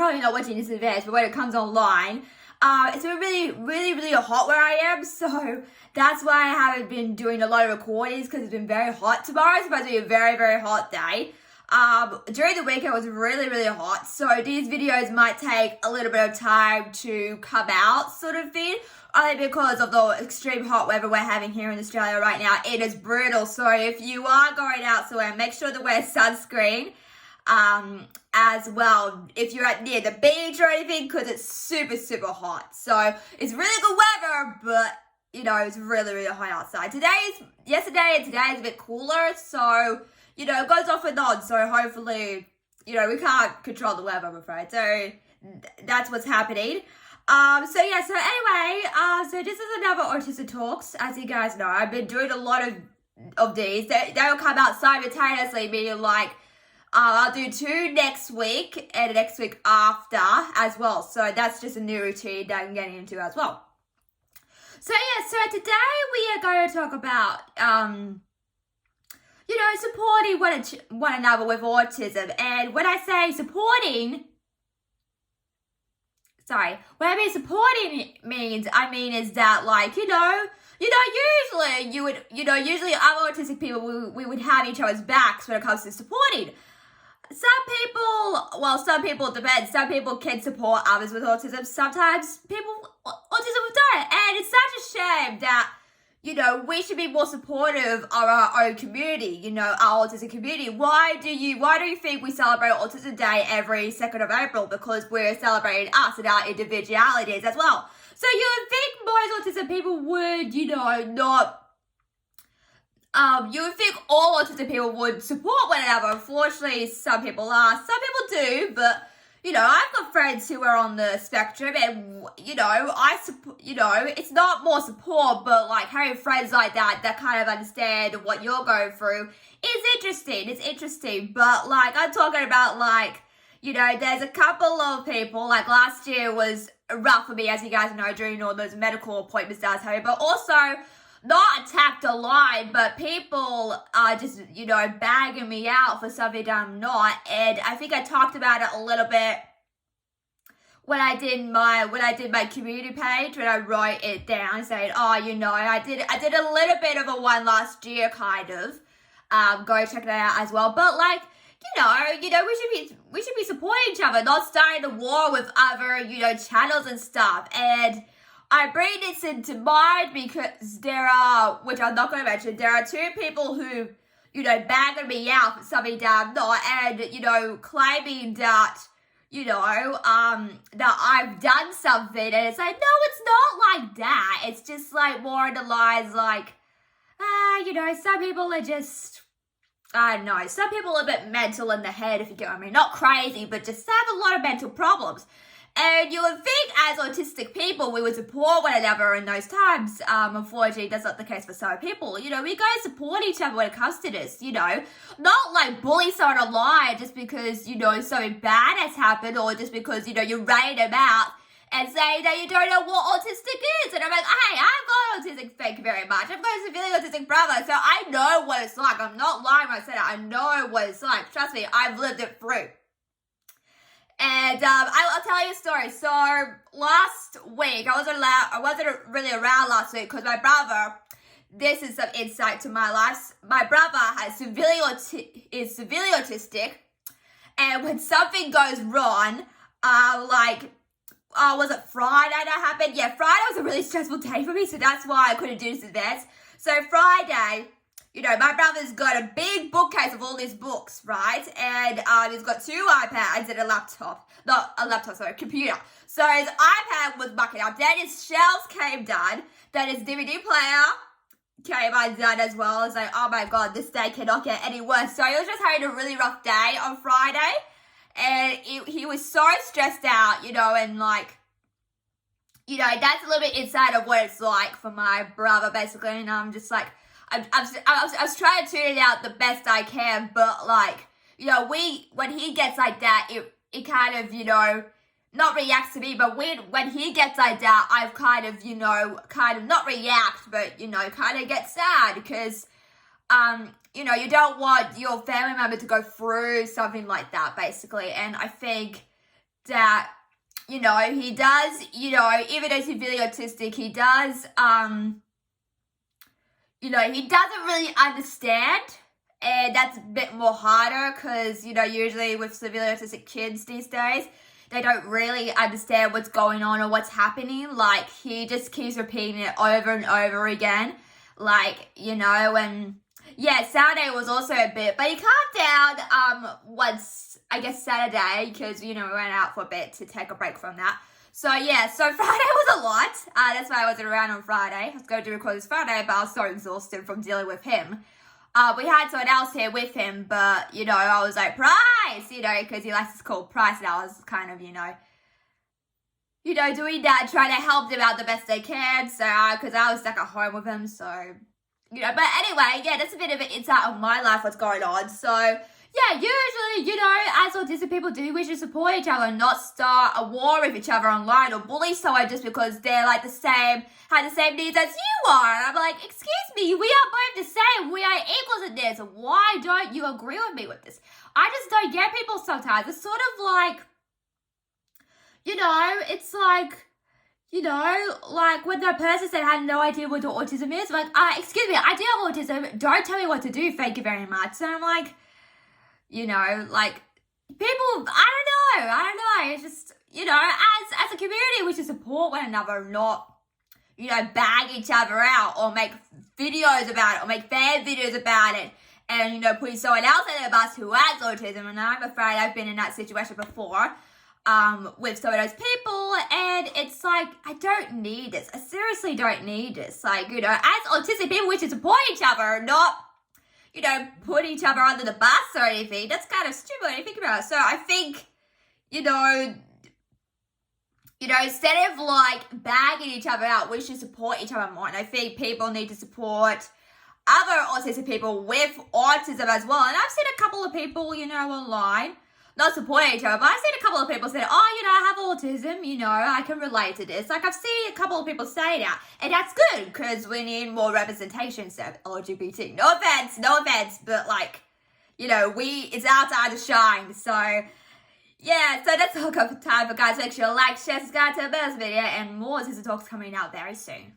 probably not watching this in advance, but when it comes online, it's been really hot where I am, so that's why I haven't been doing a lot of recordings, because it's been very hot. Tomorrow's supposed to be a very hot day. During the week it was really hot, so these videos might take a little bit of time to come out, sort of thing, only because of the extreme hot weather we're having here in Australia right now. It is brutal, so if you are going out somewhere, make sure to wear sunscreen as well if you're near the beach or anything, because it's super hot. So it's really good weather, but you know, it's really hot outside. Yesterday and today is a bit cooler, so you know, it goes off and on, so hopefully, you know, we can't control the weather, I'm afraid. So that's what's happening. So anyway, so this is another Autism Talks. As you guys know, I've been doing a lot of these. They will come out simultaneously, meaning like, I'll do 2 next week and the next week after as well. So that's just a new routine that I'm getting into as well. So today we are going to talk about, you know, supporting one another with autism. And when I say supporting, what I mean supporting is that, like, usually other autistic people, we would have each other's backs when it comes to supporting. Some people depend. Some people can support others with autism. Sometimes autism without it. And it's such a shame that, you know, we should be more supportive of our own community, you know, our autism community. Why do you think we celebrate Autism Day every 2nd of April? Because we're celebrating us and our individualities as well. So you would think most autism people would, you know, you would think all autistic people would support one another. Unfortunately, some people are. Some people do, but, you know, I've got friends who are on the spectrum, and, you know, it's not more support, but, like, having friends like that kind of understand what you're going through is interesting. It's interesting, but, like, I'm talking about, like, you know, there's a couple of people, like, last year was rough for me, as you guys know, during all those medical appointments that I was having, but also not attacked online, but people are just, you know, bagging me out for something that I'm not. And I think I talked about it a little bit when I did my community page, when I wrote it down saying, oh, you know, I did a little bit of a one last year, kind of. Go check that out as well. But, like, you know, we should be supporting each other, not starting a war with other, you know, channels and stuff. And I bring this into mind because which I'm not going to mention, there are 2 people who, you know, bagging me out for something that I'm not, and, you know, claiming that, you know, that I've done something, and it's like, no, it's not like that. It's just, like, more in the lines, like, you know, some people are just, I don't know, some people are a bit mental in the head, if you get what I mean. Not crazy, but just have a lot of mental problems. And you would think as autistic people we would support one another in those times. Unfortunately, that's not the case for some people. You know, we gotta support each other when it comes to this, you know. Not like bully someone online just because, you know, something bad has happened, or just because, you know, you rate them out and say that you don't know what autistic is. And I'm like, hey, I've got autistic, thank you very much. I've got a severely autistic brother, so I know what it's like. I'm not lying when I say that. I know what it's like. Trust me, I've lived it through. And I'll tell you a story. So last week, I wasn't really around last week because my brother, this is some insight to my life. My brother is severely autistic, and when something goes wrong, was it Friday that happened? Yeah, Friday was a really stressful day for me, so that's why I couldn't do this event. So Friday, you know, my brother's got a big bookcase of all these books, right? And he's got 2 iPads and a laptop. Not a laptop, sorry, a computer. So his iPad was mucking up. Then his shelves came done. Then his DVD player came undone as well. It's like, oh my God, this day cannot get any worse. So he was just having a really rough day on Friday. And he was so stressed out, you know, and like, you know, that's a little bit inside of what it's like for my brother, basically. And I'm just like, I was trying to tune it out the best I can, but, like, you know, when he gets like that, it kind of, you know, not reacts to me, but when he gets like that, I've kind of, you know, kind of not react, but, you know, kind of get sad because, you know, you don't want your family member to go through something like that, basically. And I think that, you know, he does, you know, even though he's severely autistic, he does, you know, he doesn't really understand. And that's a bit more harder because, you know, usually with severely autistic kids these days, they don't really understand what's going on or what's happening. Like, he just keeps repeating it over and over again. Like, you know, and yeah, Saturday was also a bit, but he calmed down once, I guess, Saturday, because, you know, we went out for a bit to take a break from that. So yeah, so Friday was a lot. That's why I wasn't around on Friday. I was going to record this Friday, but I was so exhausted from dealing with him. We had someone else here with him, but, you know, I was like, Price, you know, because he likes to call Price, and I was kind of, you know, doing that, trying to help them out the best I can, so, because I was stuck at home with him, so, you know, but anyway, yeah, that's a bit of an insight of my life, what's going on, so, yeah, usually, you know, as autistic people do, we should support each other and not start a war with each other online or bully someone just because they're like the same, have the same needs as you are. And I'm like, excuse me, we are both the same. We are equals in this. Why don't you agree with me with this? I just don't get people sometimes. It's sort of like, you know, it's like, you know, like when the person said had no idea what autism is, like, excuse me, I do have autism. Don't tell me what to do. Thank you very much. And I'm like, you know, like, people, I don't know, it's just, you know, as a community, we should support one another, not, you know, bag each other out, or make videos about it, or make fan videos about it, and, you know, putting someone else under the bus who has autism, and I'm afraid I've been in that situation before, with some of those people, and it's like, I don't need this, I seriously don't need this, like, you know, as autistic people, we should support each other, not, you know, put each other under the bus or anything. That's kind of stupid when you think about it. So I think, you know, instead of like bagging each other out, we should support each other more. And I think people need to support other autistic people with autism as well. And I've seen a couple of people, you know, online, not supporting each other, but I've seen a couple of people say, oh, you know, I have autism, you know, I can relate to this. Like, I've seen a couple of people say that, and that's good, because we need more representation, so LGBT. No offense, but, like, you know, it's our time to shine, so, yeah, so that's all I've got for time for guys. Make sure to like, share, subscribe to the best video, and more Autism Talks coming out very soon.